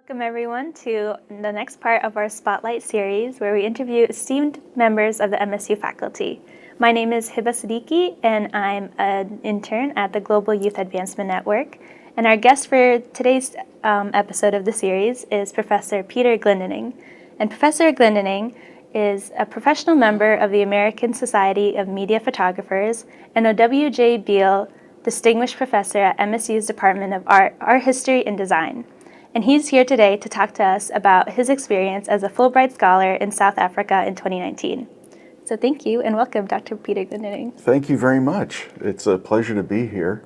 Welcome everyone to the next part of our Spotlight series where we interview esteemed members of the MSU faculty. My name is Hibah Siddiqui and I'm an intern at the Global Youth Advancement Network. And our guest for today's episode of the series is Professor Peter Glendinning. And Professor Glendinning is a professional member of the American Society of Media Photographers and a W.J. Beal Distinguished Professor at MSU's Department of Art History and Design. And he's here today to talk to us about his experience as a Fulbright Scholar in South Africa in 2019. So thank you and welcome, Dr. Peter Glendinning. Thank you very much. It's a pleasure to be here.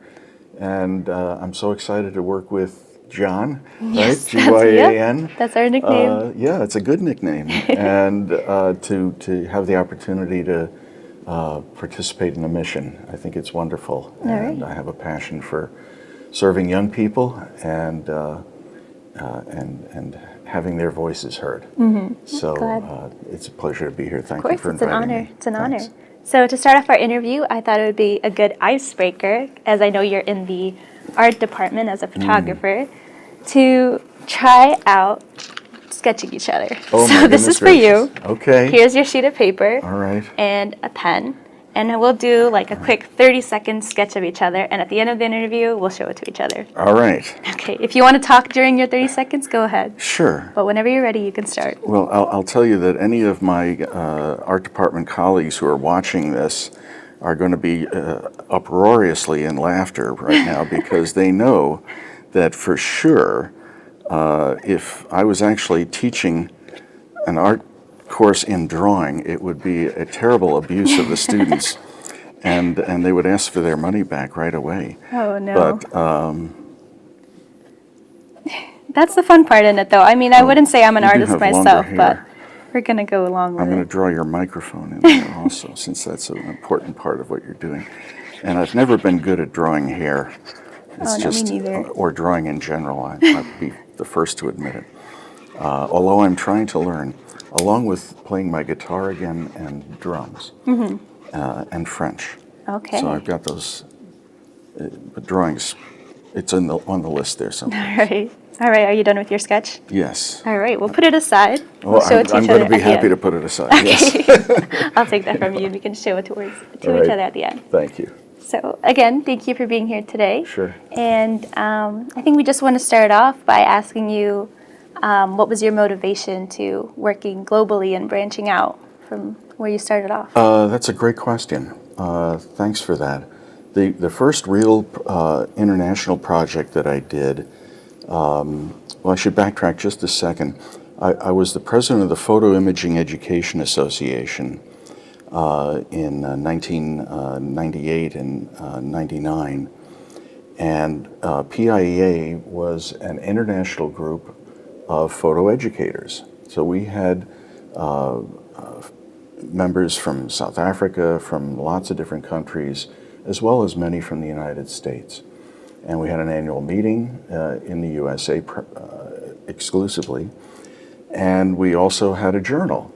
And I'm so excited to work with John, yes, right? G-Y-A-N. That's our nickname. Yeah, it's a good nickname. And to have the opportunity to participate in the mission, I think it's wonderful. All and right. I have a passion for serving young people and having their voices heard. Mm-hmm. So it's a pleasure to be here. Thank you for inviting me. It's an Thanks. honor. So to start off our interview, I thought it would be a good icebreaker, as I know you're in the art department as a photographer, to try out sketching each other. Oh, so my this is goodness for gracious. you. Okay. Here's your sheet of paper. All right. And a pen. And we'll do like a quick 30-second sketch of each other. And at the end of the interview, we'll show it to each other. All right. Okay, if you want to talk during your 30 seconds, go ahead. Sure. But whenever you're ready, you can start. Well, I'll tell you that any of my art department colleagues who are watching this are going to be uproariously in laughter right now because they know that for sure, if I was actually teaching an art course in drawing, it would be a terrible abuse of the students, and they would ask for their money back right away. Oh, no. But that's the fun part in it, though. I mean, I wouldn't say I'm an you do artist have myself, longer but hair. we're going to go along with I'm going to it. draw your microphone in there also, since that's an important part of what you're doing. And I've never been good at drawing hair. It's Oh, no, me neither. or drawing in general. I'd be the first to admit it. Although I'm trying to learn, along with playing my guitar again and drums and French. Okay. So I've got those. But drawings, it's on the list there somewhere. All right. All right, are you done with your sketch? Yes. All right, we'll put it aside. Well, We'll show it to I'm each going other to be at the happy to end. put it aside. Yes. I'll take that from you. We can show it to All each right. other at the end. Thank you. So again, thank you for being here today. Sure. And I think we just want to start off by asking you, what was your motivation to working globally and branching out from where you started off? That's a great question. Thanks for that. The first real international project that I did, well, I should backtrack just a second. I was the president of the Photo Imaging Education Association in 1998 and 99. And PIEA was an international group of photo educators. So we had members from South Africa, from lots of different countries, as well as many from the United States. And we had an annual meeting in the USA exclusively. And we also had a journal.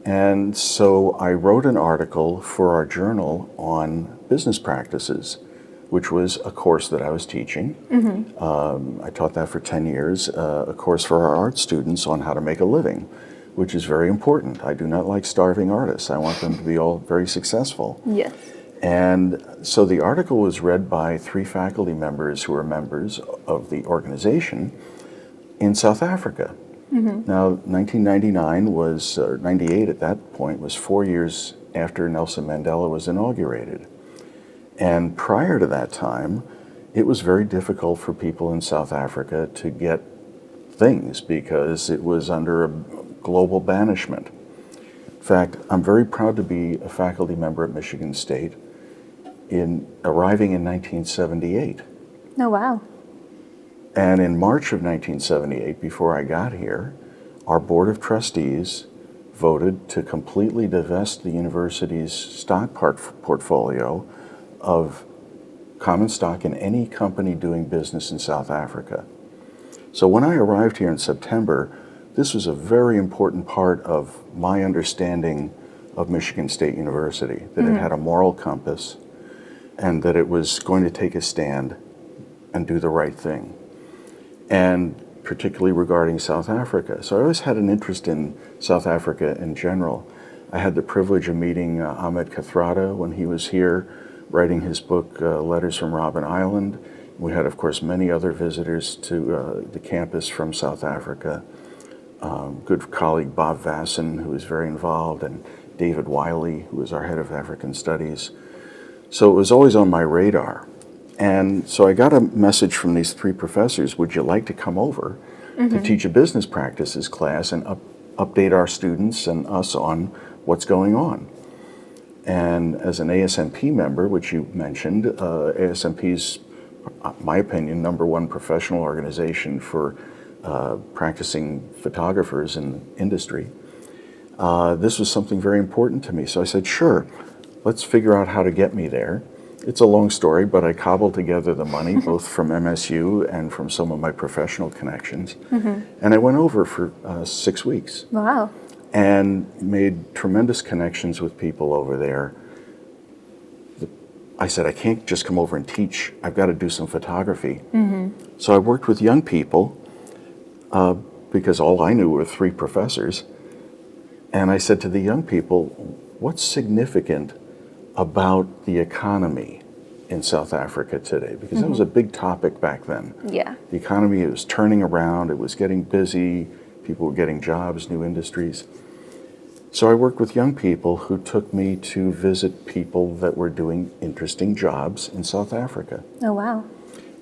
And so I wrote an article for our journal on business practices, which was a course that I was teaching. I taught that for 10 years, a course for our art students on how to make a living, which is very important. I do not like starving artists. I want them to be all very successful. Yes. And so the article was read by 3 faculty members who are members of the organization in South Africa. Now, 1999 was, or 98 at that point, was 4 years after Nelson Mandela was inaugurated. And prior to that time, it was very difficult for people in South Africa to get things because it was under a global banishment. In fact, I'm very proud to be a faculty member at Michigan State arriving in 1978. Oh, wow. And in March of 1978, before I got here, our Board of Trustees voted to completely divest the university's stock portfolio of common stock in any company doing business in South Africa. So when I arrived here in September, this was a very important part of my understanding of Michigan State University, that it had a moral compass and that it was going to take a stand and do the right thing. And particularly regarding South Africa. So I always had an interest in South Africa in general. I had the privilege of meeting Ahmed Kathrada when he was here, writing his book, Letters from Robben Island. We had, of course, many other visitors to the campus from South Africa. Good colleague Bob Vasson, who was very involved, and David Wiley, who was our head of African Studies. So it was always on my radar. And so I got a message from these three professors, would you like to come over to teach a business practices class and update our students and us on what's going on? And as an ASMP member, which you mentioned, ASMP's, my opinion, #1 professional organization for practicing photographers in industry, this was something very important to me. So I said, sure, let's figure out how to get me there. It's a long story, but I cobbled together the money, both from MSU and from some of my professional connections. And I went over for 6 weeks. Wow. And made tremendous connections with people over there. I said, I can't just come over and teach. I've got to do some photography. So I worked with young people because all I knew were 3 professors. And I said to the young people, what's significant about the economy in South Africa today? Because that was a big topic back then. Yeah. The economy was turning around, it was getting busy, people were getting jobs, new industries. So I worked with young people who took me to visit people that were doing interesting jobs in South Africa. Oh, wow.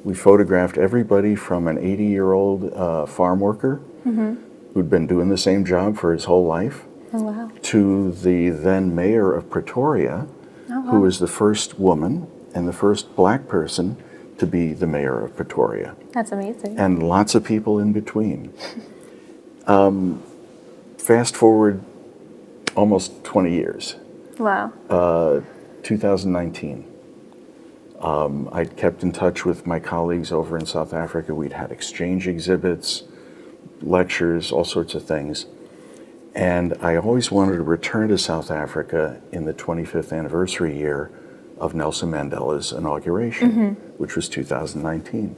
We photographed everybody from an 80-year-old farm worker who'd been doing the same job for his whole life, Oh, wow. to the then mayor of Pretoria, who was the first woman and the first black person to be the mayor of Pretoria. That's amazing. And lots of people in between. Fast forward almost 20 years, Wow. 2019. I kept in touch with my colleagues over in South Africa. We'd had exchange exhibits, lectures, all sorts of things. And I always wanted to return to South Africa in the 25th anniversary year of Nelson Mandela's inauguration, which was 2019.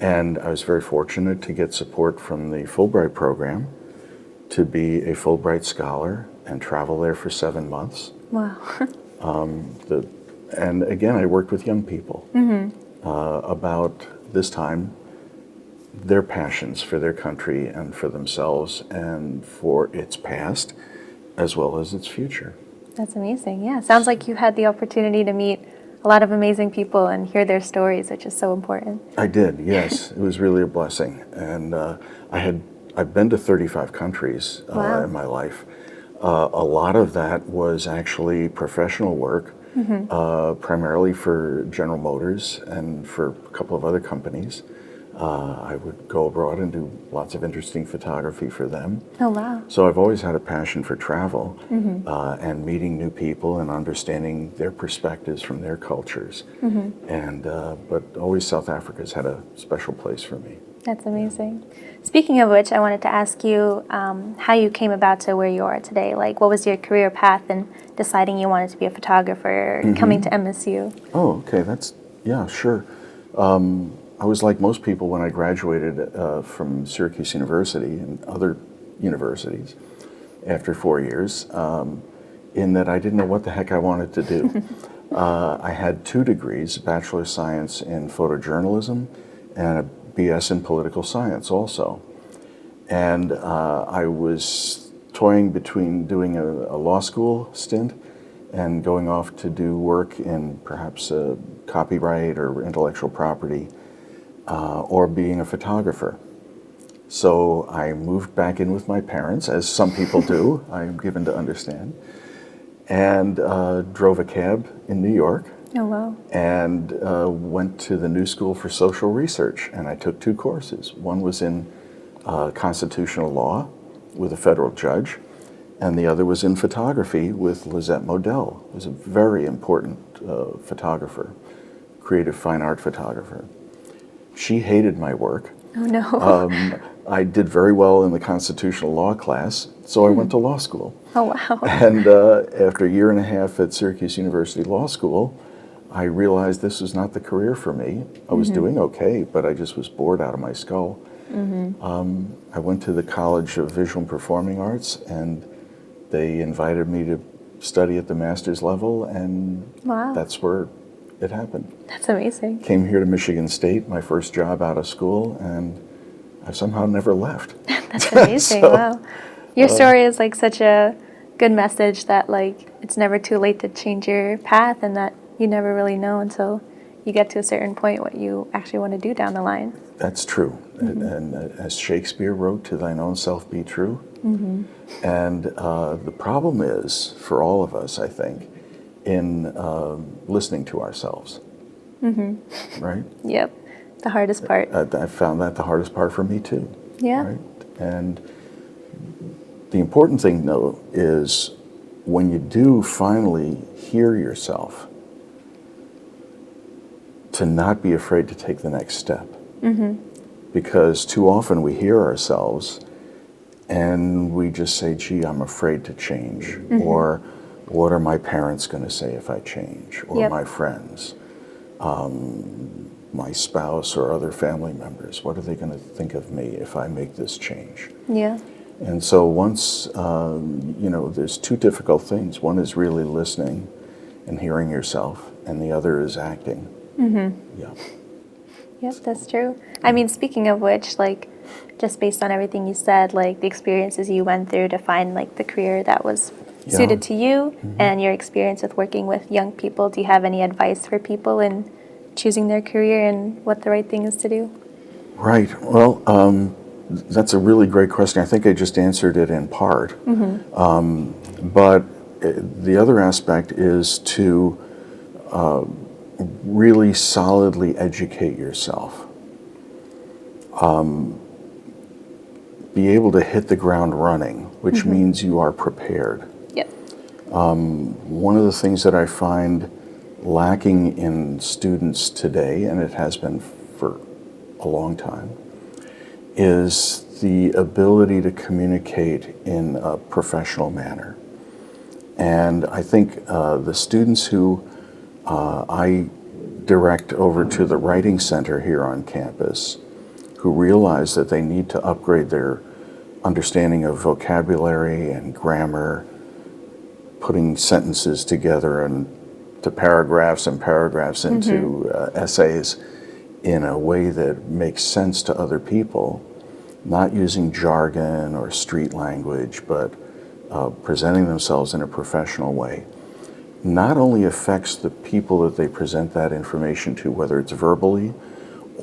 And I was very fortunate to get support from the Fulbright program to be a Fulbright Scholar and travel there for 7 months. Wow. And again, I worked with young people about this time, their passions for their country and for themselves and for its past as well as its future. That's amazing. Yeah. Sounds like you had the opportunity to meet a lot of amazing people and hear their stories, which is so important. I did, yes. It was really a blessing. And I've been to 35 countries Wow. in my life. A lot of that was actually professional work, primarily for General Motors and for a couple of other companies. I would go abroad and do lots of interesting photography for them. Oh, wow. So I've always had a passion for travel and meeting new people and understanding their perspectives from their cultures. But always South Africa's had a special place for me. That's amazing. Speaking of which, I wanted to ask you how you came about to where you are today. Like, what was your career path in deciding you wanted to be a photographer and coming to MSU? Oh, okay. Yeah, sure. I was like most people when I graduated from Syracuse University and other universities after 4 years, in that I didn't know what the heck I wanted to do. I had 2 degrees, a Bachelor of Science in Photojournalism and a BS in Political Science also. And I was toying between doing a law school stint and going off to do work in perhaps copyright or intellectual property, or being a photographer. So I moved back in with my parents, as some people do, I'm given to understand, and drove a cab in New York. Oh, wow. And went to the New School for Social Research, and I took 2 courses. One was in constitutional law with a federal judge, and the other was in photography with Lisette Modell, who was a very important photographer, creative fine art photographer. She hated my work. Oh, no. I did very well in the constitutional law class, so I went to law school. Oh, wow. And after a year and a half at Syracuse University Law School, I realized this was not the career for me. I was doing okay, but I just was bored out of my skull. I went to the College of Visual and Performing Arts, and they invited me to study at the master's level, and Wow. that's where it happened. That's amazing. Came here to Michigan State, my first job out of school, and I've somehow never left. That's amazing. So, wow. Your story is like such a good message that like it's never too late to change your path, and that you never really know until you get to a certain point what you actually want to do down the line. That's true. And as Shakespeare wrote, "To thine own self be true." And the problem is, for all of us, I think, in listening to ourselves. Right? Yep. The hardest part. I found that the hardest part for me too. Yeah. Right? And the important thing, though, is when you do finally hear yourself, to not be afraid to take the next step. Because too often we hear ourselves and we just say, gee, I'm afraid to change. Or what are my parents going to say if I change? Or my friends, my spouse or other family members. What are they going to think of me if I make this change? Yeah. And so once, there's two difficult things. One is really listening and hearing yourself, and the other is acting. Yeah. Yep, that's true. I mean, speaking of which, like, just based on everything you said, like the experiences you went through to find like the career that was suited to you, and your experience with working with young people, do you have any advice for people in choosing their career and what the right thing is to do? Right. Well, that's a really great question. I think I just answered it in part. But the other aspect is to really solidly educate yourself. Be able to hit the ground running, which means you are prepared. Yep. One of the things that I find lacking in students today, and it has been for a long time, is the ability to communicate in a professional manner. And I think the students who I direct over to the Writing Center here on campus, who realize that they need to upgrade their understanding of vocabulary and grammar, putting sentences together and to paragraphs and paragraphs into essays in a way that makes sense to other people, not using jargon or street language, but presenting themselves in a professional way, not only affects the people that they present that information to, whether it's verbally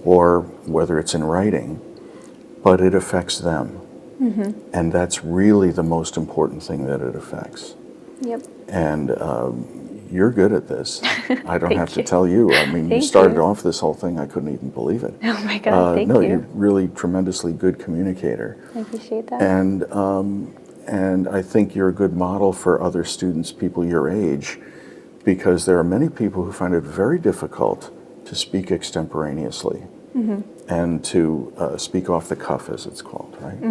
or whether it's in writing, but it affects them. And that's really the most important thing that it affects. Yep. And you're good at this. I don't have to you. tell you. I mean, you Thank started you. off this whole thing, I couldn't even believe it. Oh my God, thank no, you. you're really tremendously good communicator. I appreciate that. And I think you're a good model for other students, people your age, because there are many people who find it very difficult to speak extemporaneously and to speak off the cuff, as it's called, right?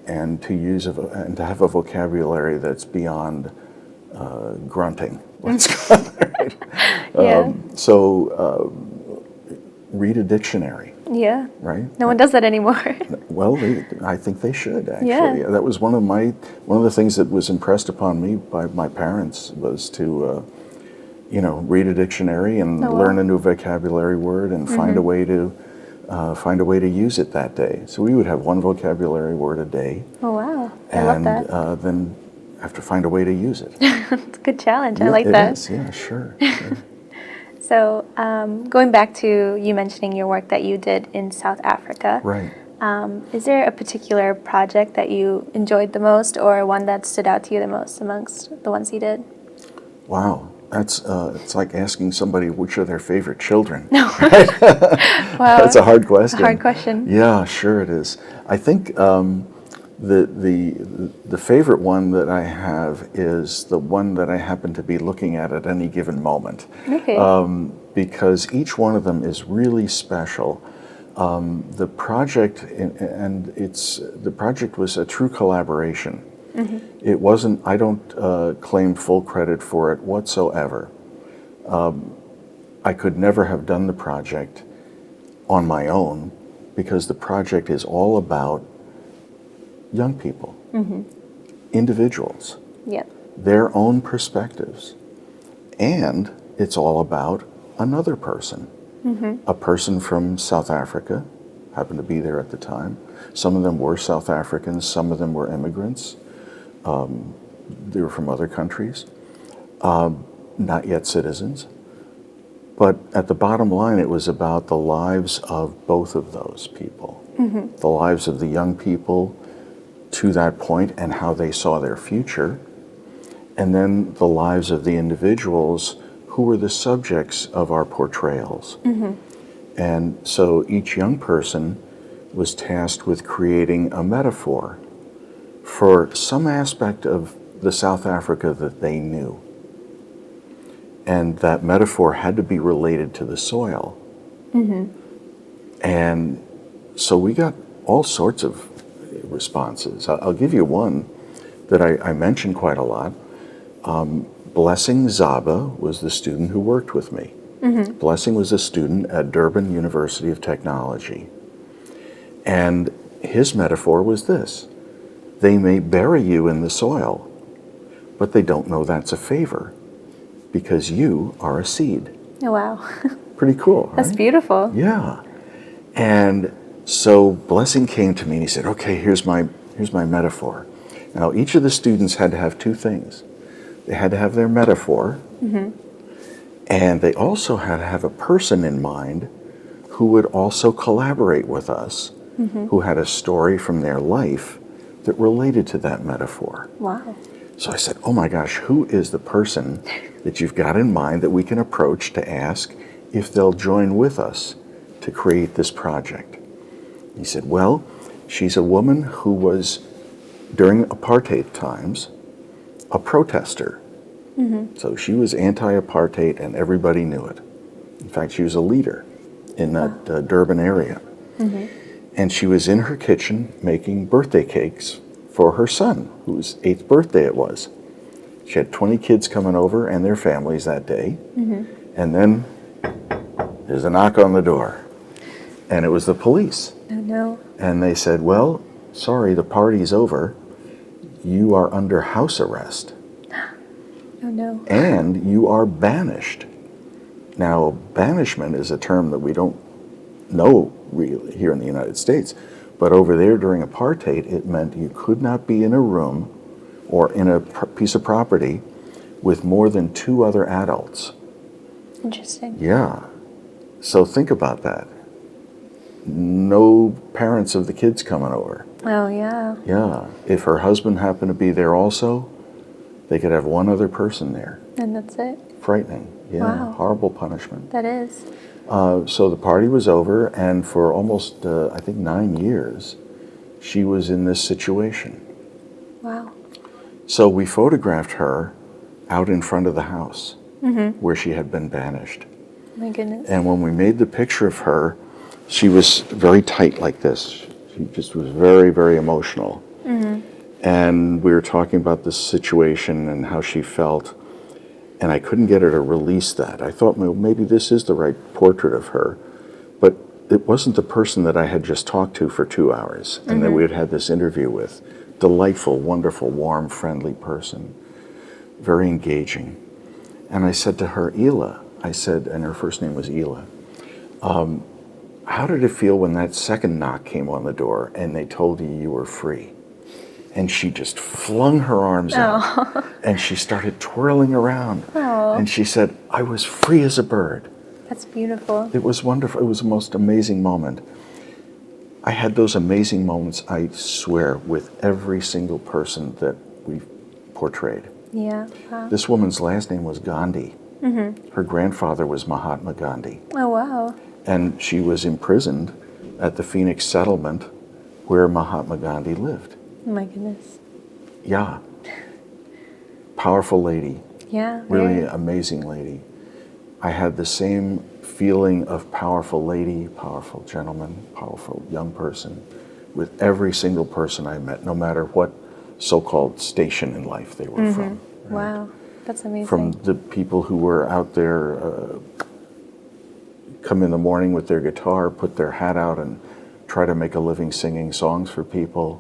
And to use and to have a vocabulary that's beyond grunting. Let's call it, right? So read a dictionary. Yeah. Right? No one does that anymore. Well, I think they should, actually. Yeah. That was one of the things that was impressed upon me by my parents was to, read a dictionary and learn a new vocabulary word and find a way to use it that day. So we would have one vocabulary word a day. Oh wow, I love that. And then have to find a way to use it. It's a good challenge. I Yeah, like that. It is. Yeah, sure. So going back to you mentioning your work that you did in South Africa, Right. Is there a particular project that you enjoyed the most, or one that stood out to you the most amongst the ones you did? Wow. That's it's like asking somebody which are their favorite children. No. Wow. That's a hard question. A hard question. Yeah, sure it is. I think the favorite one that I have is the one that I happen to be looking at any given moment. Okay. Because each one of them is really special. The project the project was a true collaboration. It wasn't. I don't claim full credit for it whatsoever. I could never have done the project on my own because the project is all about young people, individuals, Yep. their own perspectives. And it's all about another person, a person from South Africa, happened to be there at the time. Some of them were South Africans, some of them were immigrants. They were from other countries, not yet citizens. But at the bottom line, it was about the lives of both of those people, the lives of the young people to that point and how they saw their future, and then the lives of the individuals who were the subjects of our portrayals. And so each young person was tasked with creating a metaphor for some aspect of the South Africa that they knew. And that metaphor had to be related to the soil. And so we got all sorts of responses. I'll give you one that I mentioned quite a lot. Blessing Zaba was the student who worked with me. Blessing was a student at Durban University of Technology. And his metaphor was this: they may bury you in the soil, but they don't know that's a favor because you are a seed. Oh, wow. Pretty cool, right? That's beautiful. Yeah. And so Blessing came to me and he said, okay, here's my metaphor. Now, each of the students had to have two things. They had to have their metaphor, and they also had to have a person in mind who would also collaborate with us, who had a story from their life that related to that metaphor. Wow. So I said, oh my gosh, who is the person that you've got in mind that we can approach to ask if they'll join with us to create this project? He said, well, she's a woman who was, during apartheid times, a protester. So she was anti-apartheid and everybody knew it. In fact, she was a leader in that Durban area. And she was in her kitchen making birthday cakes for her son, whose 8th birthday it was. She had 20 kids coming over and their families that day. And then there's a knock on the door. And it was the police. Oh, no. And they said, well, sorry, the party's over. You are under house arrest. Oh, no. And you are banished. Now, banishment is a term that we don't know really here in the United States. But over there during apartheid, it meant you could not be in a room or in a piece of property with more than 2 other adults. Interesting. Yeah. So think about that. No parents of the kids coming over. Oh, yeah. Yeah. If her husband happened to be there also, they could have 1 other person there. And that's it. Frightening. Yeah. Wow. Horrible punishment. That is. So the party was over, and for almost, I think, 9 years, she was in this situation. Wow. So we photographed her out in front of the house where she had been banished. My goodness. And when we made the picture of her, she was very tight like this. She just was very, very emotional. And we were talking about this situation and how she felt, and I couldn't get her to release that. I thought, well, maybe this is the right portrait of her, but it wasn't the person that I had just talked to for 2 hours and that we had this interview with. Delightful, wonderful, warm, friendly person, very engaging. And I said to her, Ela, I said, and her first name was Ela, how did it feel when that second knock came on the door and they told you you were free? And she just flung her arms out and she started twirling around. And she said, I was free as a bird. That's beautiful. It was wonderful. It was the most amazing moment. I had those amazing moments, I swear, with every single person that we portrayed. Yeah. Wow. This woman's last name was Gandhi. Her grandfather was Mahatma Gandhi. Oh, wow. And she was imprisoned at the Phoenix settlement where Mahatma Gandhi lived. Oh, my goodness. Yeah. Powerful lady. Yeah. Really very. amazing lady. I had the same feeling of powerful lady, powerful gentleman, powerful young person with every single person I met, no matter what so-called station in life they were from. Right? Wow. That's amazing. From the people who were out there, come in the morning with their guitar, put their hat out and try to make a living singing songs for people,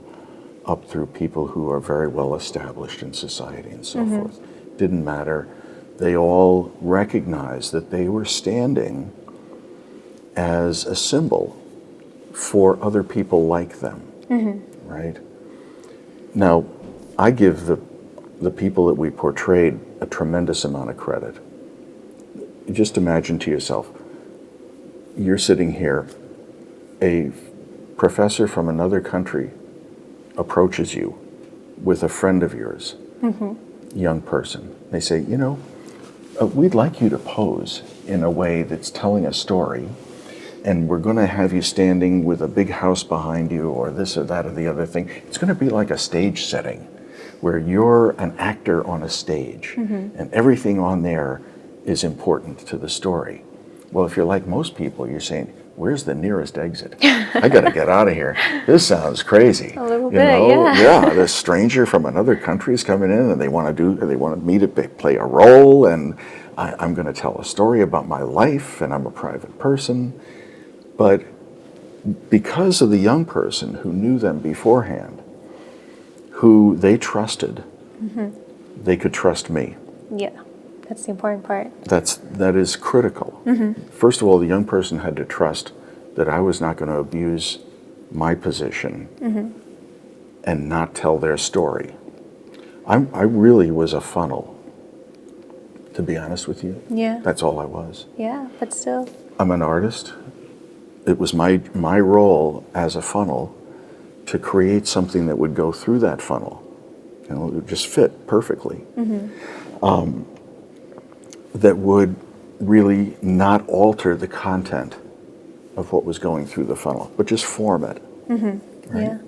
up through people who are very well established in society and so forth. Didn't matter. They all recognized that they were standing as a symbol for other people like them, right? Now, I give the people that we portrayed a tremendous amount of credit. Just imagine to yourself, you're sitting here, a professor from another country approaches you with a friend of yours, young person. They say, you know, we'd like you to pose in a way that's telling a story, and we're going to have you standing with a big house behind you, or this or that or the other thing. It's going to be like a stage setting where you're an actor on a stage, and everything on there is important to the story. Well, if you're like most people, you're saying, where's the nearest exit? I got to get out of here. This sounds crazy. A little bit, yeah. Yeah, this stranger from another country is coming in, and they want me to play a role, and I'm going to tell a story about my life, and I'm a private person. But because of the young person who knew them beforehand, who they trusted, they could trust me. Yeah, that's the important part. That is critical. First of all, the young person had to trust that I was not going to abuse my position and not tell their story. I really was a funnel, to be honest with you. Yeah. That's all I was. Yeah, but still. I'm an artist. It was my role as a funnel to create something that would go through that funnel. You know, it would just fit perfectly. That would really not alter the content of what was going through the funnel, but just form it. Right? Yeah.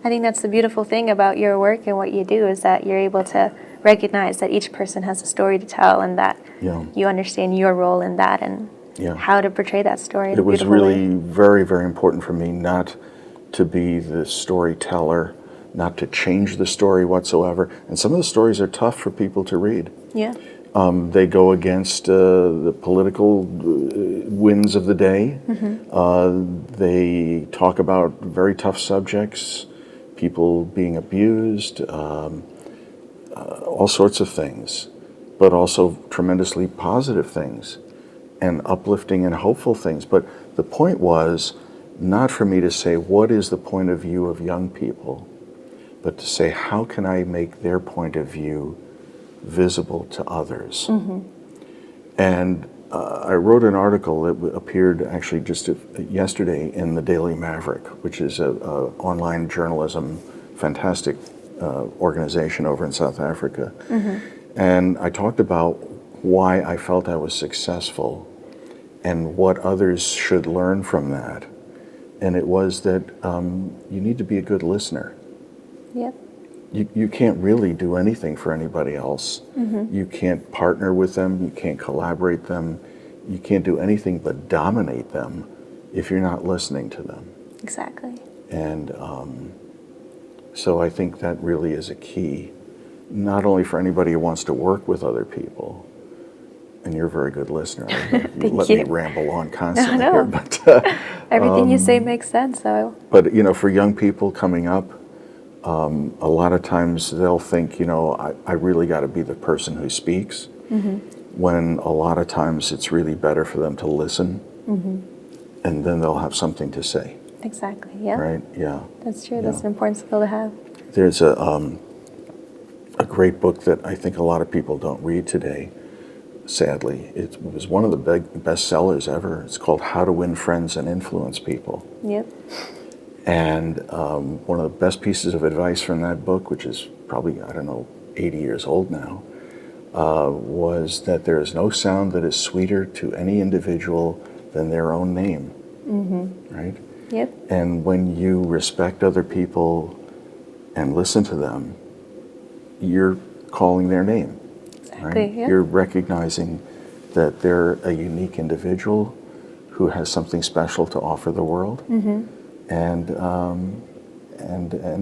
I think that's the beautiful thing about your work and what you do is that you're able to recognize that each person has a story to tell and that you understand your role in that and how to portray that story in a beautiful way. It was really very, very important for me not to be the storyteller, not to change the story whatsoever. And some of the stories are tough for people to read. Yeah. They go against the political winds of the day. They talk about very tough subjects, people being abused, all sorts of things, but also tremendously positive things and uplifting and hopeful things. But the point was not for me to say, what is the point of view of young people, but to say, how can I make their point of view visible to others? And I wrote an article that appeared actually just yesterday in the Daily Maverick, which is a online journalism, fantastic organization over in South Africa. And I talked about why I felt I was successful and what others should learn from that. And it was that you need to be a good listener. Yep. You can't really do anything for anybody else. You can't partner with them. You can't collaborate them. You can't do anything but dominate them if you're not listening to them. Exactly. And so I think that really is a key, not only for anybody who wants to work with other people. And you're a very good listener. You let me ramble on constantly here, but everything you say makes sense. So. But you know, for young people coming up, a lot of times they'll think, you know, I really got to be the person who speaks, when a lot of times it's really better for them to listen, and then they'll have something to say. Exactly, yeah. Right, yeah. That's true, that's an important skill to have. There's a great book that I think a lot of people don't read today, sadly. It was one of the best sellers ever. It's called How to Win Friends and Influence People. Yep. And one of the best pieces of advice from that book, which is probably, 80 years old now, was that there is no sound that is sweeter to any individual than their own name. Right? Yep. And when you respect other people and listen to them, you're calling their name. Exactly, right? yeah. You're recognizing that they're a unique individual who has something special to offer the world. And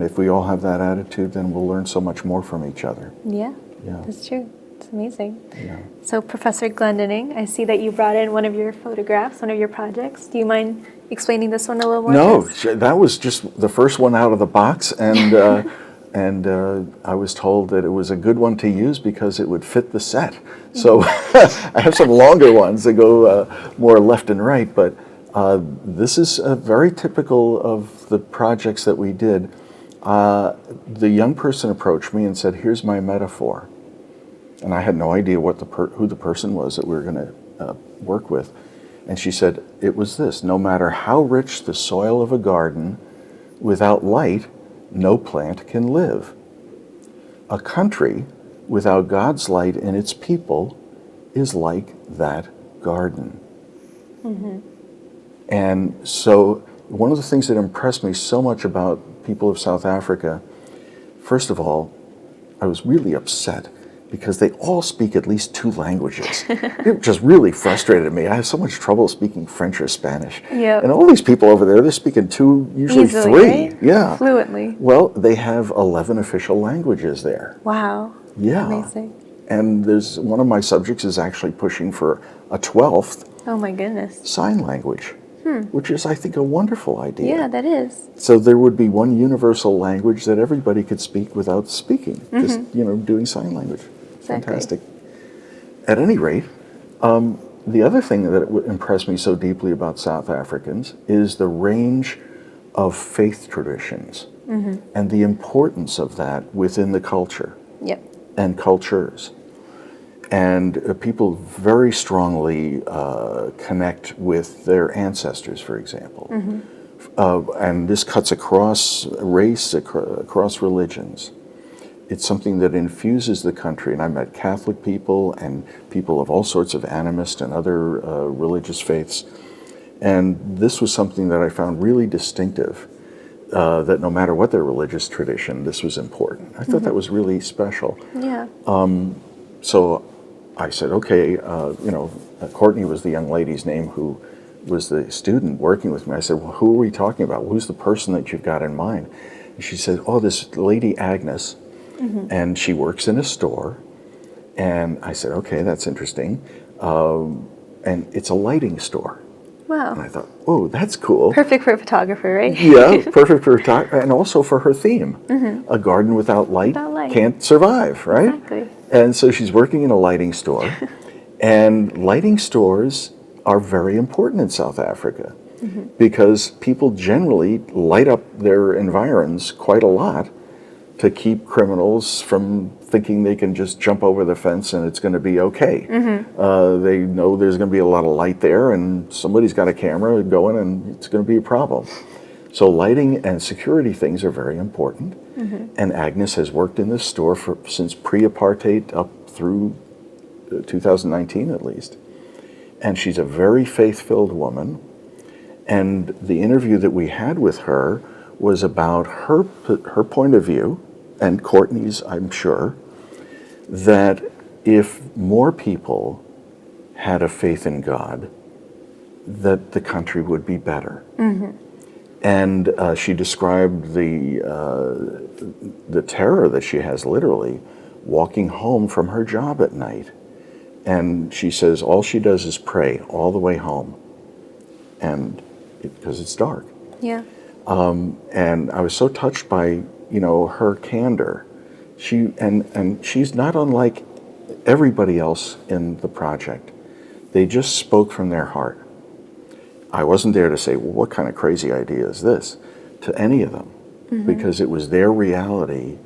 if we all have that attitude, then we'll learn so much more from each other. Yeah, Yeah. that's true. It's amazing. Yeah. So Professor Glendinning, I see that you brought in one of your photographs, one of your projects. Do you mind explaining this one a little more? No, to us? that was just the first one out of the box, and I was told that it was a good one to use because it would fit the set. So I have some longer ones that go more left and right, but this is very typical of the projects that we did. The young person approached me and said, "Here's my metaphor," and I had no idea what who the person was that we were going to work with. And she said, it was this: no matter how rich the soil of a garden, without light, no plant can live. A country without God's light in its people is like that garden. Mm-hmm. And so one of the things that impressed me so much about people of South Africa, first of all, I was really upset because they all speak at least 2 languages. It just really frustrated me. I have so much trouble speaking French or Spanish. Yep. And all these people over there, they're speaking 2, usually Easily, 3. right? Yeah. Fluently. Well, they have 11 official languages there. Wow. Yeah. Amazing. And there's one of my subjects is actually pushing for a 12th Oh my goodness. sign language, which is, I think, a wonderful idea. Yeah, that is. So there would be one universal language that everybody could speak without speaking, just, doing sign language. Exactly. Fantastic. At any rate, the other thing that impressed me so deeply about South Africans is the range of faith traditions and the importance of that within the culture Yep. and cultures. And people very strongly connect with their ancestors, for example. And this cuts across race, across religions. It's something that infuses the country. And I met Catholic people and people of all sorts of animist and other religious faiths. And this was something that I found really distinctive, that no matter what their religious tradition, this was important. I thought that was really special. Yeah. So I said, okay, Courtney was the young lady's name who was the student working with me. I said, well, who are we talking about? Who's the person that you've got in mind? And she said, oh, this lady Agnes, and she works in a store. And I said, okay, that's interesting. And it's a lighting store. Wow. And I thought, oh, that's cool. Perfect for a photographer, right? Yeah, perfect for and also for her theme. A garden without light, can't survive, right? Exactly. And so she's working in a lighting store. And lighting stores are very important in South Africa because people generally light up their environs quite a lot to keep criminals from thinking they can just jump over the fence and it's going to be okay. They know there's going to be a lot of light there and somebody's got a camera going and it's going to be a problem. So lighting and security things are very important. And Agnes has worked in this store since pre-apartheid up through 2019 at least. And she's a very faith-filled woman. And the interview that we had with her was about her point of view, and Courtney's, I'm sure, that if more people had a faith in God, that the country would be better. And she described the terror that she has literally walking home from her job at night. And she says all she does is pray all the way home, and because it's dark. Yeah. And I was so touched by, her candor. She's not unlike everybody else in the project. They just spoke from their heart. I wasn't there to say, well, what kind of crazy idea is this, to any of them, because it was their reality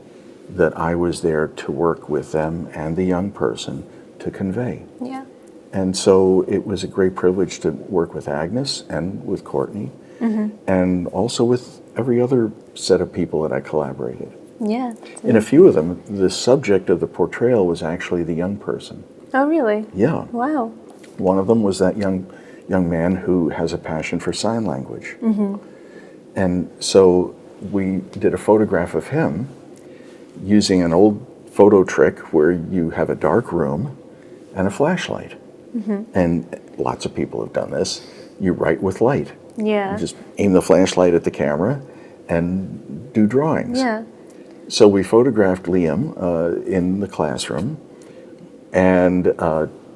that I was there to work with them and the young person to convey. Yeah. And so it was a great privilege to work with Agnes and with Courtney, and also with every other set of people that I collaborated. Yeah. In a few of them, the subject of the portrayal was actually the young person. Oh, really? Yeah. Wow. One of them was that young man who has a passion for sign language. And so we did a photograph of him using an old photo trick where you have a dark room and a flashlight. And lots of people have done this. You write with light. Yeah. You just aim the flashlight at the camera and do drawings. Yeah. So we photographed Liam in the classroom, and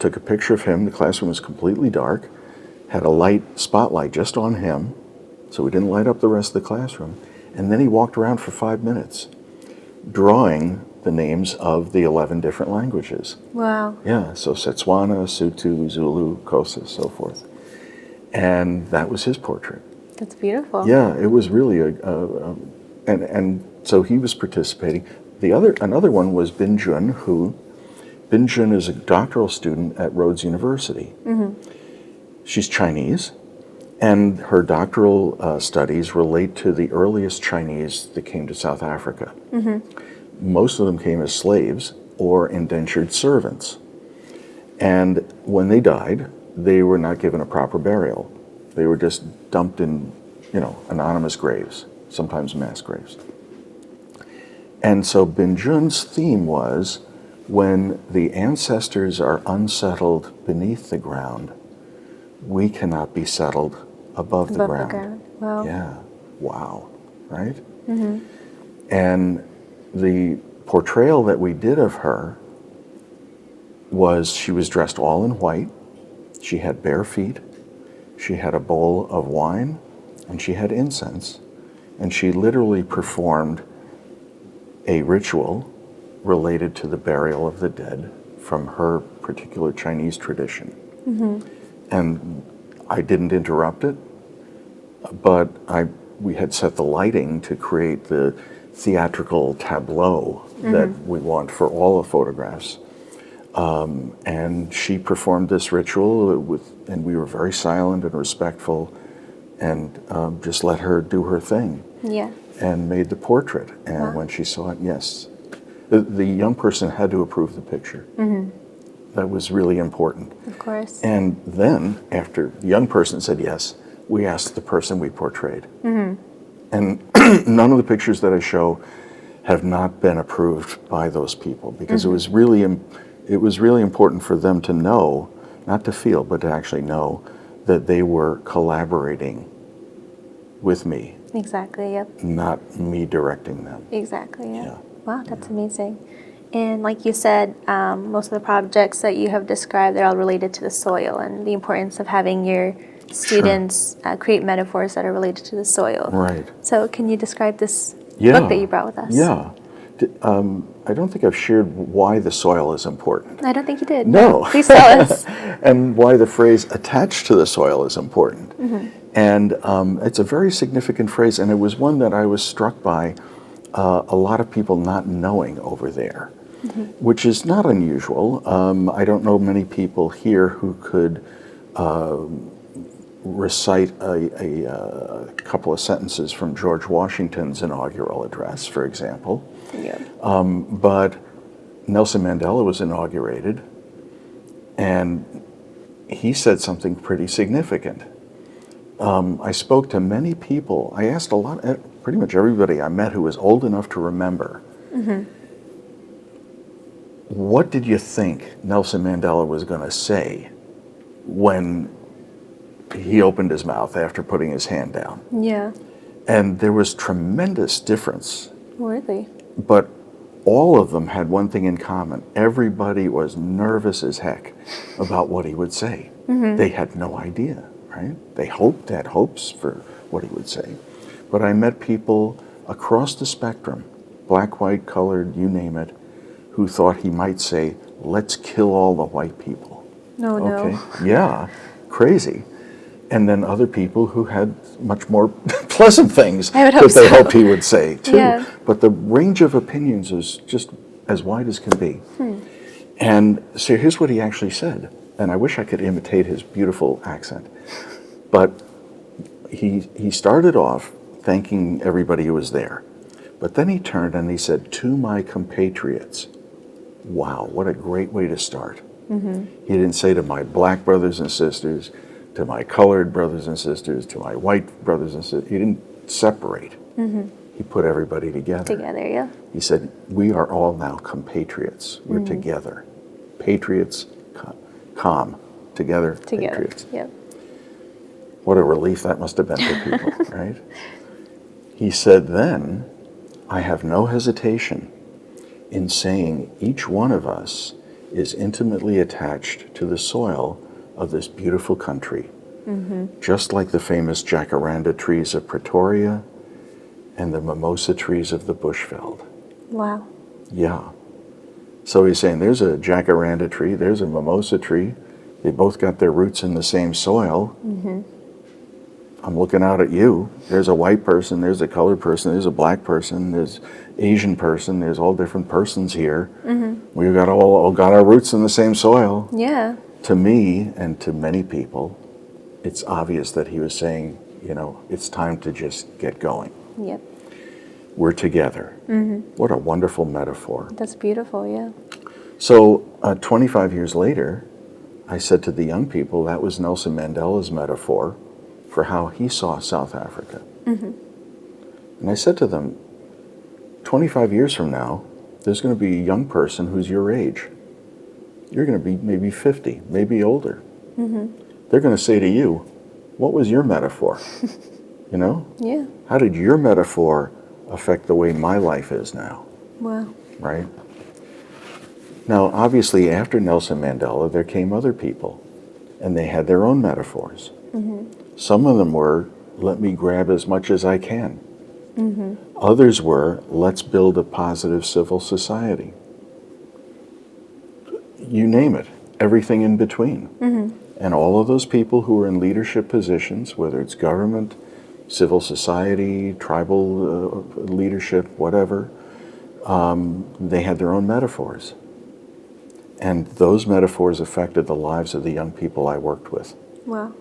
took a picture of him. The classroom was completely dark, had a spotlight just on him, so we didn't light up the rest of the classroom. And then he walked around for 5 minutes, drawing the names of the 11 different languages. Wow. Yeah, so Setswana, Sotho, Zulu, Xhosa, so forth. And that was his portrait. That's beautiful. Yeah, it was really and so he was participating. Another one was Bin Jun, Bin Jun is a doctoral student at Rhodes University. She's Chinese, and her doctoral studies relate to the earliest Chinese that came to South Africa. Most of them came as slaves or indentured servants. And when they died, they were not given a proper burial. They were just dumped in, anonymous graves, sometimes mass graves. And so Bin Jun's theme was, when the ancestors are unsettled beneath the ground, we cannot be settled above the ground. Wow. Yeah. Wow. Right? And the portrayal that we did of her was, she was dressed all in white, she had bare feet, she had a bowl of wine, and she had incense, and she literally performed a ritual related to the burial of the dead from her particular Chinese tradition. And I didn't interrupt it, but we had set the lighting to create the theatrical tableau that we want for all the photographs. And she performed this ritual and we were very silent and respectful, and just let her do her thing. Yeah. And made the portrait. And when she saw it, yes, the young person had to approve the picture. That was really important. Of course. And then, after the young person said yes, we asked the person we portrayed. And none of the pictures that I show have not been approved by those people, because it was really important for them to know, not to feel, but to actually know that they were collaborating with me. Exactly, yep. Not me directing them. Exactly, yeah. Yeah. Wow, that's amazing. And like you said, most of the projects that you have described, they're all related to the soil and the importance of having your students create metaphors that are related to the soil. Right. So can you describe this book that you brought with us? Yeah. I don't think I've shared why the soil is important. I don't think you did. No. Please tell us. And why the phrase attached to the soil is important. And it's a very significant phrase, and it was one that I was struck by a lot of people not knowing over there, which is not unusual. I don't know many people here who could recite a couple of sentences from George Washington's inaugural address, for example. Yeah. But Nelson Mandela was inaugurated, and he said something pretty significant. I spoke to many people. I asked pretty much everybody I met who was old enough to remember. What did you think Nelson Mandela was going to say when he opened his mouth after putting his hand down? Yeah. And there was tremendous difference. Really? But all of them had one thing in common. Everybody was nervous as heck about what he would say. They had no idea, right? They had hopes for what he would say. But I met people across the spectrum, black, white, colored, you name it, who thought he might say, "Let's kill all the white people." No. Yeah, crazy. And then other people who had much more pleasant things I would that hope they so. hoped he would say, too. Yeah. But the range of opinions is just as wide as can be. And so here's what he actually said, and I wish I could imitate his beautiful accent. But he started off thanking everybody who was there. But then he turned and he said, "To my compatriots." Wow, what a great way to start. He didn't say to my black brothers and sisters, to my colored brothers and sisters, to my white brothers and sisters. He didn't separate. He put everybody together. Together, yeah. He said, "We are all now compatriots. We're together. Patriots, together, patriots." Yep. What a relief that must have been for people, right? He said, "Then I have no hesitation in saying each one of us is intimately attached to the soil of this beautiful country. Just like the famous jacaranda trees of Pretoria and the mimosa trees of the Bushveld. Wow. Yeah. So he's saying there's a jacaranda tree, there's a mimosa tree. They both got their roots in the same soil. I'm looking out at you. There's a white person, there's a colored person, there's a black person, there's Asian person, there's all different persons here. We've got all got our roots in the same soil. Yeah. To me and to many people, it's obvious that he was saying, you know, it's time to just get going. Yep. We're together. What a wonderful metaphor. That's beautiful, yeah. So 25 years later, I said to the young people, that was Nelson Mandela's metaphor for how he saw South Africa. And I said to them, 25 years from now, there's going to be a young person who's your age. You're going to be maybe 50, maybe older. They're going to say to you, what was your metaphor? You know? Yeah. How did your metaphor affect the way my life is now? Wow. Right? Now, obviously, after Nelson Mandela, there came other people, and they had their own metaphors. Some of them were, let me grab as much as I can. Others were, let's build a positive civil society. You name it, everything in between. And all of those people who were in leadership positions, whether it's government, civil society, tribal leadership, whatever, they had their own metaphors. And those metaphors affected the lives of the young people I worked with. Wow.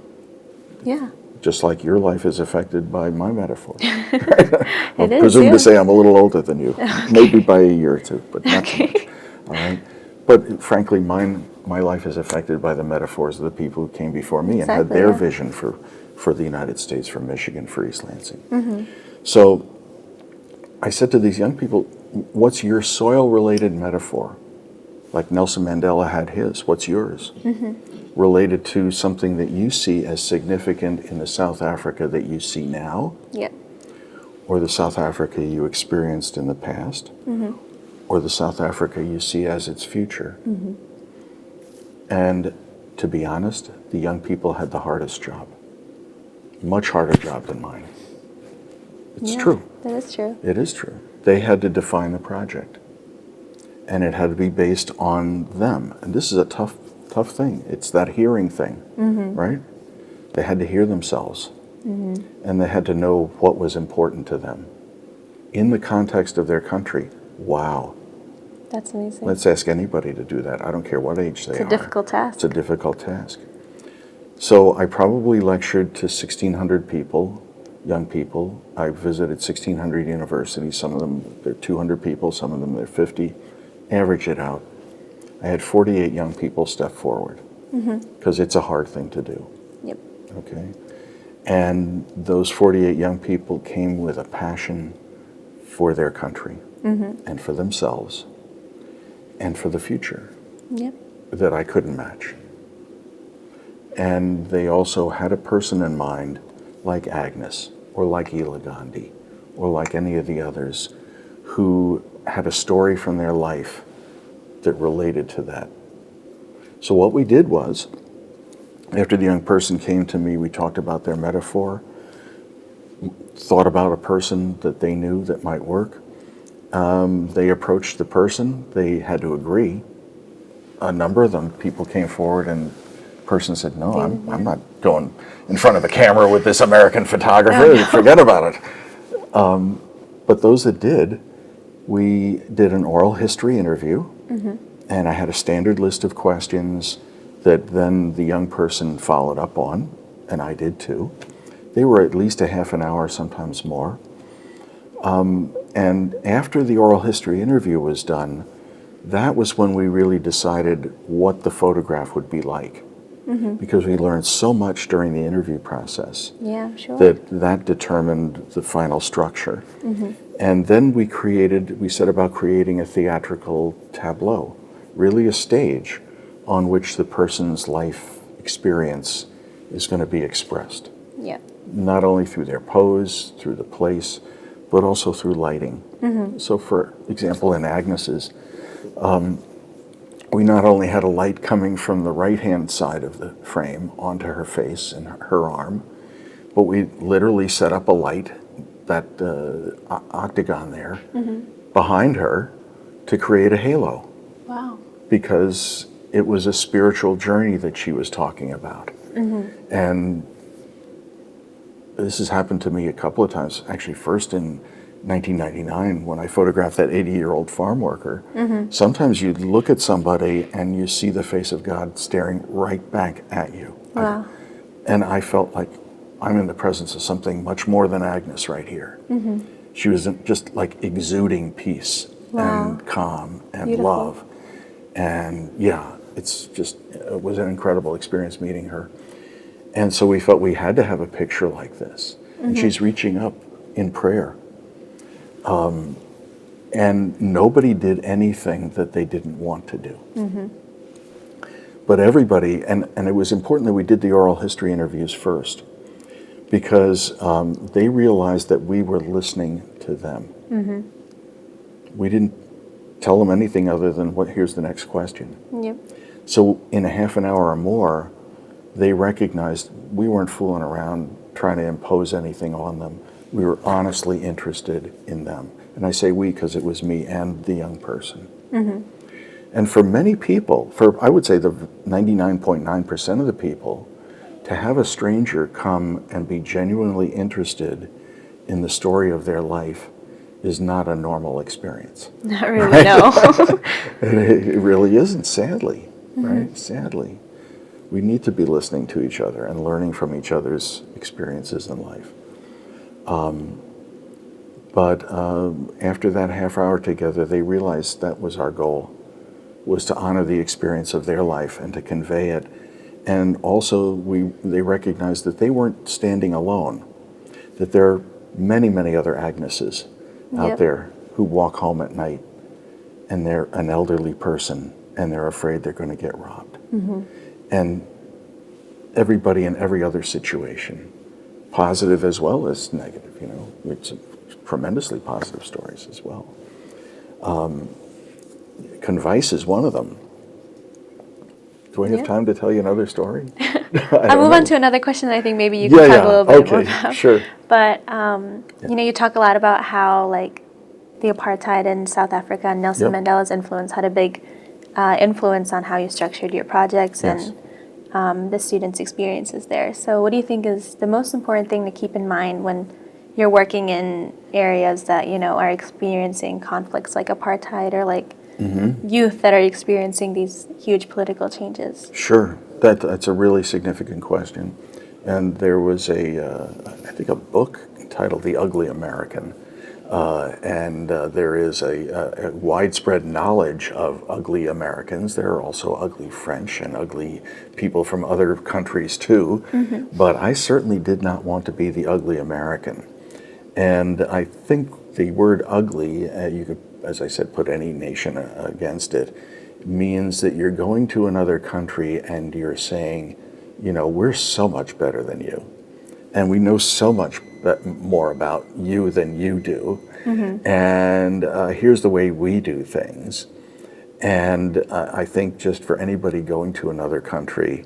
Yeah. Just like your life is affected by my metaphor. It is, presume yeah. to say I'm a little older than you, maybe by a year or two, but not so much. All right. But frankly, my life is affected by the metaphors of the people who came before me and had their vision for the United States, for Michigan, for East Lansing. So I said to these young people, what's your soil-related metaphor? Like Nelson Mandela had his, what's yours? Related to something that you see as significant in the South Africa that you see now? Yep. Or the South Africa you experienced in the past? Or the South Africa you see as its future? And to be honest, the young people had the hardest job. Much harder job than mine. It's true. That is true. It is true. They had to define the project. And it had to be based on them. And this is a tough thing. It's that hearing thing, right? They had to hear themselves. And they had to know what was important to them. In the context of their country, wow. That's amazing. Let's ask anybody to do that. I don't care what age they are. It's a difficult task. It's a difficult task. So I probably lectured to 1,600 people, young people. I visited 1,600 universities. Some of them, they're 200 people. Some of them, they're 50. Average it out. I had 48 young people step forward because it's a hard thing to do. Yep. Okay. And those 48 young people came with a passion for their country and for themselves and for the future that I couldn't match. And they also had a person in mind like Agnes or like Ela Gandhi or like any of the others who had a story from their life that related to that. So what we did was, after the young person came to me, we talked about their metaphor, thought about a person that they knew that might work. They approached the person. They had to agree. A number of them, people came forward and the person said, no, I'm not going in front of a camera with this American photographer. Forget about it. But those that did, we did an oral history interview, and I had a standard list of questions that then the young person followed up on, and I did too. They were at least a half an hour, sometimes more. And after the oral history interview was done, that was when we really decided what the photograph would be like. Because we learned so much during the interview process that determined the final structure. And then we set about creating a theatrical tableau, really a stage on which the person's life experience is going to be expressed. Not only through their pose, through the place, but also through lighting. So for example, in Agnes's, we not only had a light coming from the right-hand side of the frame onto her face and her arm, but we literally set up a light, that octagon there, behind her to create a halo. Wow. Because it was a spiritual journey that she was talking about. And this has happened to me a couple of times, actually first in 1999 when I photographed that 80-year-old farm worker. Sometimes you look at somebody and you see the face of God staring right back at you. Wow. And I felt like I'm in the presence of something much more than Agnes right here. She was just like exuding peace and calm and Beautiful. love. And yeah, it was an incredible experience meeting her. And so we felt we had to have a picture like this. And she's reaching up in prayer. And nobody did anything that they didn't want to do. But everybody, and it was important that we did the oral history interviews first, because they realized that we were listening to them. We didn't tell them anything other than, here's the next question. Yep. So in a half an hour or more, they recognized we weren't fooling around trying to impose anything on them. We were honestly interested in them. And I say we because it was me and the young person. And for many people, I would say the 99.9% of the people, to have a stranger come and be genuinely interested in the story of their life is not a normal experience. Not really, no. It really isn't, sadly, right? Sadly. We need to be listening to each other and learning from each other's experiences in life. But after that half hour together, they realized that was our goal, was to honor the experience of their life and to convey it. And also they recognized that they weren't standing alone, that there are many, many other Agneses out there who walk home at night and they're an elderly person and they're afraid they're going to get robbed. And everybody in every other situation, positive as well as negative, it's tremendously positive stories as well. Convice is one of them. Do I have time to tell you another story? I'll move on to another question that I think maybe you can talk a little bit more about. Sure. But, you talk a lot about how, the apartheid in South Africa and Nelson Mandela's influence had a big influence on how you structured your projects and the students' experiences there. So what do you think is the most important thing to keep in mind when you're working in areas that, are experiencing conflicts like apartheid or youth that are experiencing these huge political changes? Sure. That's a really significant question. And there was I think a book titled The Ugly American. There is a widespread knowledge of ugly Americans. There are also ugly French and ugly people from other countries too. But I certainly did not want to be the ugly American. And I think the word ugly, you could, as I said, put any nation against it, means that you're going to another country and you're saying, we're so much better than you. And we know so much more about you than you do. And here's the way we do things. And I think just for anybody going to another country,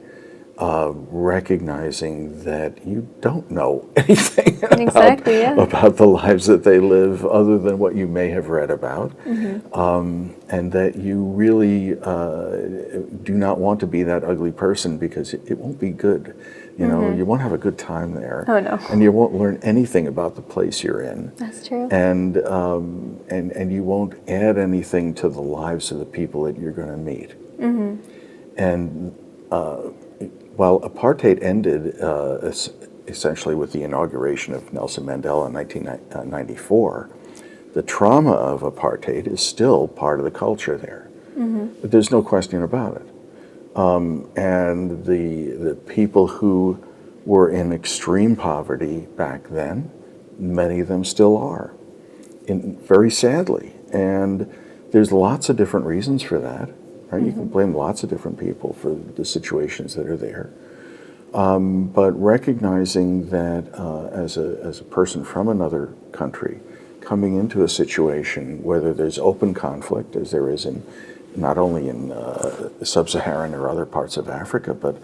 recognizing that you don't know anything about the lives that they live other than what you may have read about, and that you really do not want to be that ugly person because it won't be good. You won't have a good time there. Oh, no. And you won't learn anything about the place you're in. That's true. And you won't add anything to the lives of the people that you're going to meet. And while apartheid ended essentially with the inauguration of Nelson Mandela in 1994, the trauma of apartheid is still part of the culture there. But there's no question about it. And the people who were in extreme poverty back then, many of them still are, very sadly. And there's lots of different reasons for that. Right? You can blame lots of different people for the situations that are there. But recognizing that as a person from another country, coming into a situation, whether there's open conflict, as there is in not only in sub-Saharan or other parts of Africa, but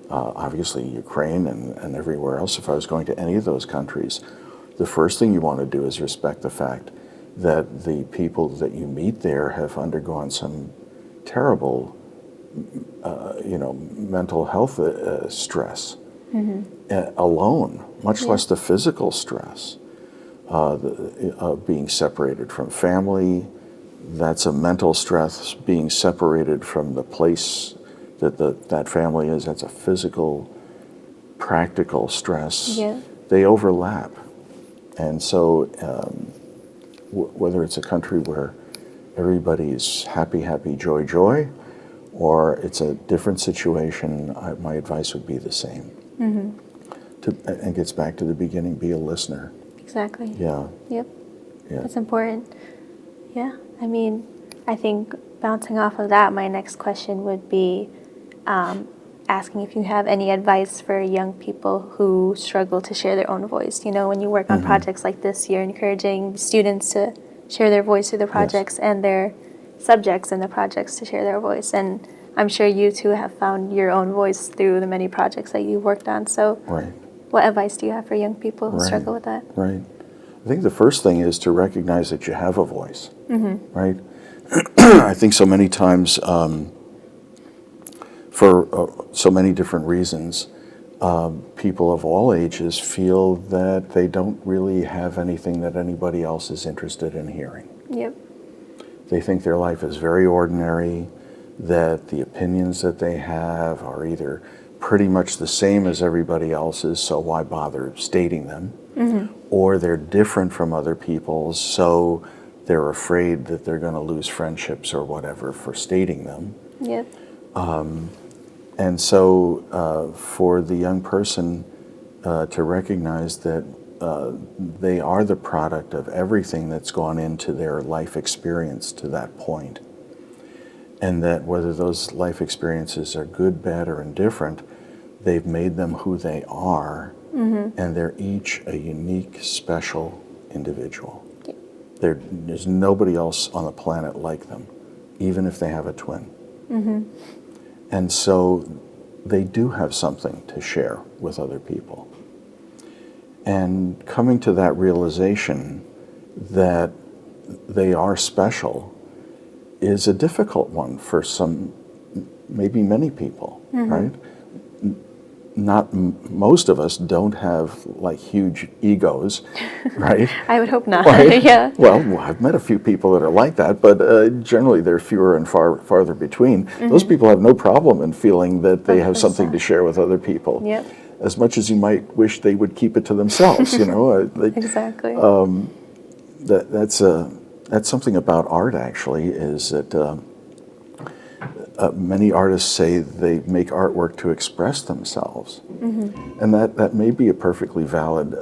obviously Ukraine and everywhere else. If I was going to any of those countries, the first thing you want to do is respect the fact that the people that you meet there have undergone some terrible, mental health stress alone, much less the physical stress. Being separated from family, that's a mental stress. Being separated from the place that family is, that's a physical, practical stress. Yeah. They overlap. And so whether it's a country where everybody's happy, happy, joy, joy, or it's a different situation, my advice would be the same. And gets back to the beginning, be a listener. Exactly. Yeah. Yep. Yeah. That's important. Yeah. I mean, I think bouncing off of that, my next question would be asking if you have any advice for young people who struggle to share their own voice. You know, when you work on projects like this, you're encouraging students to share their voice through the projects and their subjects in the projects to share their voice. And I'm sure you too have found your own voice through the many projects that you worked on. So what advice do you have for young people who struggle with that? Right. I think the first thing is to recognize that you have a voice, right? I think so many times, for so many different reasons, people of all ages feel that they don't really have anything that anybody else is interested in hearing. Yep. They think their life is very ordinary, that the opinions that they have are either pretty much the same as everybody else's, so why bother stating them? Or they're different from other people's, so they're afraid that they're going to lose friendships or whatever for stating them. Yep. And so for the young person to recognize that they are the product of everything that's gone into their life experience to that point, and that whether those life experiences are good, bad, or indifferent, they've made them who they are, and they're each a unique, special individual. Yep. There's nobody else on the planet like them, even if they have a twin. And so they do have something to share with other people. And coming to that realization that they are special is a difficult one for some, maybe many people, right? Most of us don't have like huge egos, right? I would hope not. Right? Yeah. Well, I've met a few people that are like that, but generally they're fewer and farther between. Those people have no problem in feeling that they have something to share with other people. Yep. As much as you might wish they would keep it to themselves, you know. Exactly. That's something about art, actually, is that many artists say they make artwork to express themselves. And that may be a perfectly valid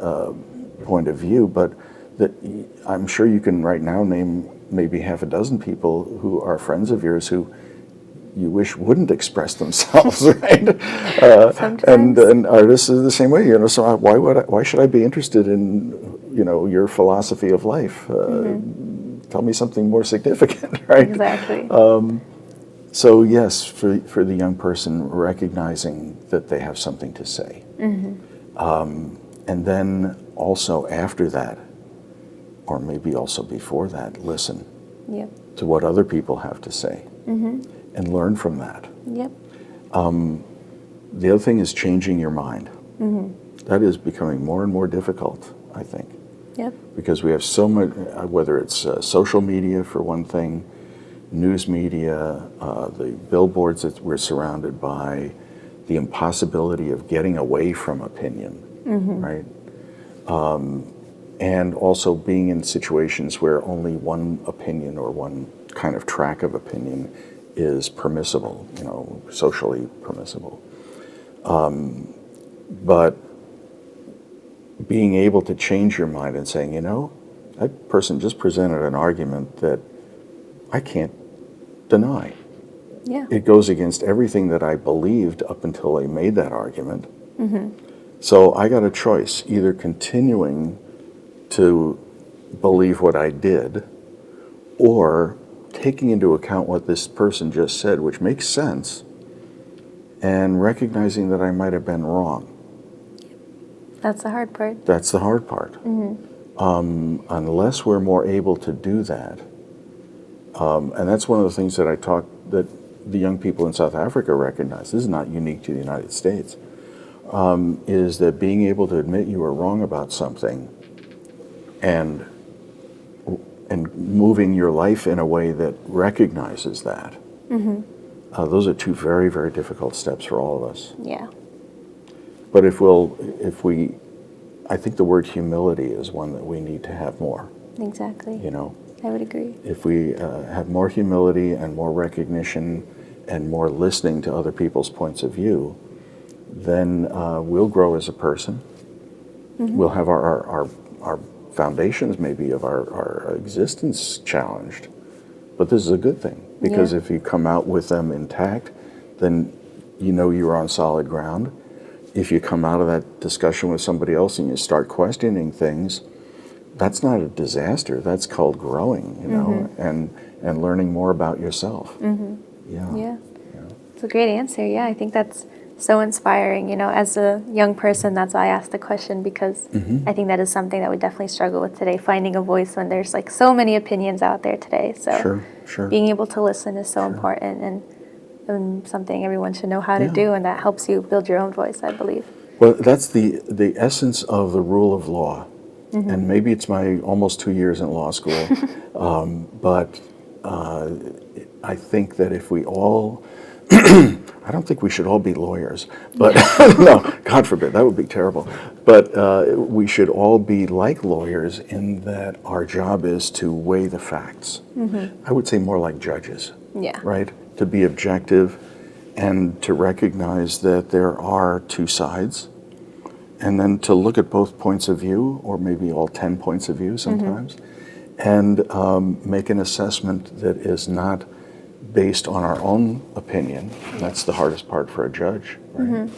point of view, but that I'm sure you can right now name maybe half a dozen people who are friends of yours who you wish wouldn't express themselves, right? And artists are the same way, you know. So why should I be interested in, you know, your philosophy of life? Tell me something more significant, right? Exactly. So yes, for the young person, recognizing that they have something to say, and then also after that, or maybe also before that, listen to what other people have to say. And learn from that. Yep. The other thing is changing your mind. That is becoming more and more difficult, I think. Yep. Because we have so much, whether it's social media for one thing, news media, the billboards that we're surrounded by, the impossibility of getting away from opinion, right? And also being in situations where only one opinion or one kind of track of opinion is permissible, you know, socially permissible. But being able to change your mind and saying, you know, that person just presented an argument that I can't deny. Yeah. It goes against everything that I believed up until they made that argument. So I got a choice, either continuing to believe what I did or taking into account what this person just said, which makes sense, and recognizing that I might have been wrong. That's the hard part. That's the hard part. Unless we're more able to do that, and that's one of the things that that the young people in South Africa recognize. This is not unique to the United States. Is that being able to admit you were wrong about something, and moving your life in a way that recognizes that. Those are two very, very difficult steps for all of us. Yeah. But I think the word humility is one that we need to have more. Exactly. You know, I would agree. if we have more humility and more recognition and more listening to other people's points of view, then we'll grow as a person. We'll have our foundations maybe of our existence challenged. But this is a good thing, because if you come out with them intact, then you know you're on solid ground. If you come out of that discussion with somebody else and you start questioning things, that's not a disaster. That's called growing, you know, and learning more about yourself. Yeah. It's a great answer. Yeah, I think that's so inspiring. You know, as a young person, that's why I asked the question, because I think that is something that we definitely struggle with today, finding a voice when there's like so many opinions out there today. So Sure. being able to listen is so important, and something everyone should know how to do, and that helps you build your own voice, I believe. Well, that's the essence of the rule of law. And maybe it's my almost 2 years in law school, but I think that if we all, I don't think we should all be lawyers, but no, God forbid, that would be terrible. But we should all be like lawyers in that our job is to weigh the facts. I would say more like judges, right? To be objective and to recognize that there are two sides, and then to look at both points of view, or maybe all 10 points of view sometimes, and make an assessment that is not based on our own opinion. That's the hardest part for a judge, right?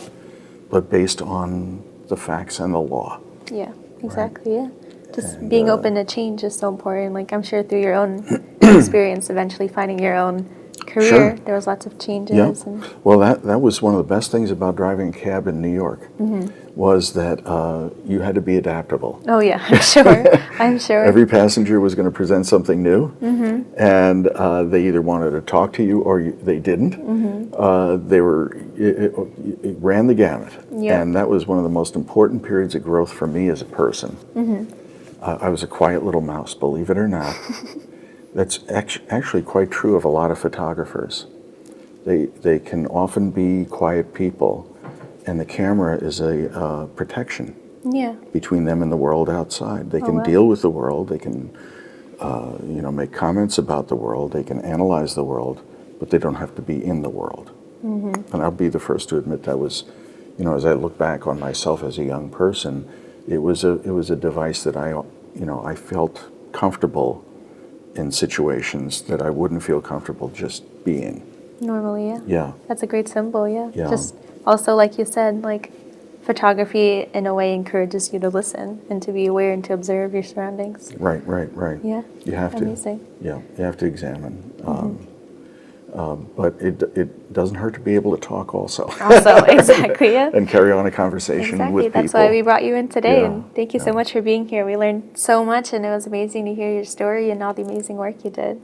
But based on the facts and the law. Yeah, exactly, right? Just being open to change is so important. Like, I'm sure through your own experience, eventually finding your own career, there was lots of changes. And well, that was one of the best things about driving a cab in New York, was that you had to be adaptable. Oh yeah, I'm sure. I'm sure. Every passenger was going to present something new, and they either wanted to talk to you or they didn't. It ran the gamut, and that was one of the most important periods of growth for me as a person. I was a quiet little mouse, believe it or not. That's actually quite true of a lot of photographers. They can often be quiet people, and the camera is a protection between them and the world outside. They can deal with the world. They can, make comments about the world. They can analyze the world, but they don't have to be in the world. And I'll be the first to admit that was, as I look back on myself as a young person, it was a device that I felt comfortable in situations that I wouldn't feel comfortable just being. Normally, Yeah. That's a great symbol, Just also, like you said, like photography in a way encourages you to listen and to be aware and to observe your surroundings. Right. Yeah. You have to. Amazing. Yeah, you have to examine. But it doesn't hurt to be able to talk also. Also, exactly, And carry on a conversation with people. That's why we brought you in today, Yeah, and thank you so much for being here. We learned so much, and it was amazing to hear your story and all the amazing work you did.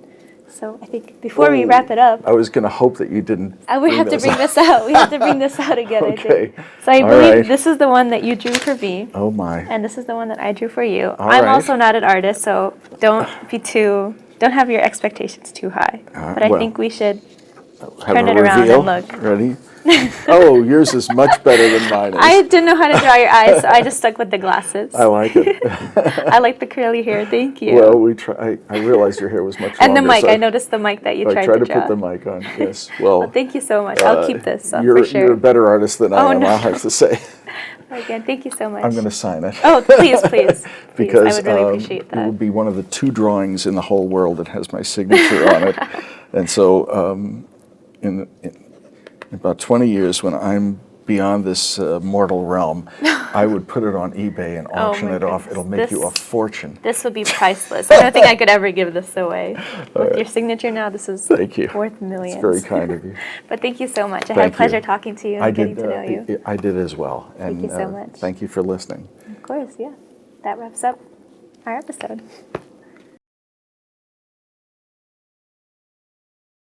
So I think before we wrap it up, I was going to hope that you didn't. We have to bring this out. We have to bring this out again. Okay. I think. So I believe this is the one that you drew for me. Oh my. And this is the one that I drew for you. All I'm right. also not an artist, so don't have your expectations too high. But I think we should turn it around and look. Ready? Oh, yours is much better than mine is. I didn't know how to draw your eyes, so I just stuck with the glasses. I like it. I like the curly hair. Thank you. Well, I realized your hair was much longer. And the mic. So I noticed the mic that you tried to draw. I tried to put the mic on, yes. Well, thank you so much. I'll keep this for sure. You're a better artist than I am, I'll have to say. Again, thank you so much. I'm going to sign it. Oh, please. Because I would really appreciate that. It will be one of the 2 drawings in the whole world that has my signature on it. And so in about 20 years, when I'm beyond this mortal realm, I would put it on eBay and auction my it off. goodness. It'll make you a fortune. This would be priceless. I don't think I could ever give this away. With your signature now, this is Thank you. worth millions. It's very kind of you. But thank you so much. I had Thank a pleasure you. talking to you and getting to know you. I did as well. And you so much. thank you for listening. Of course, yeah. That wraps up our episode.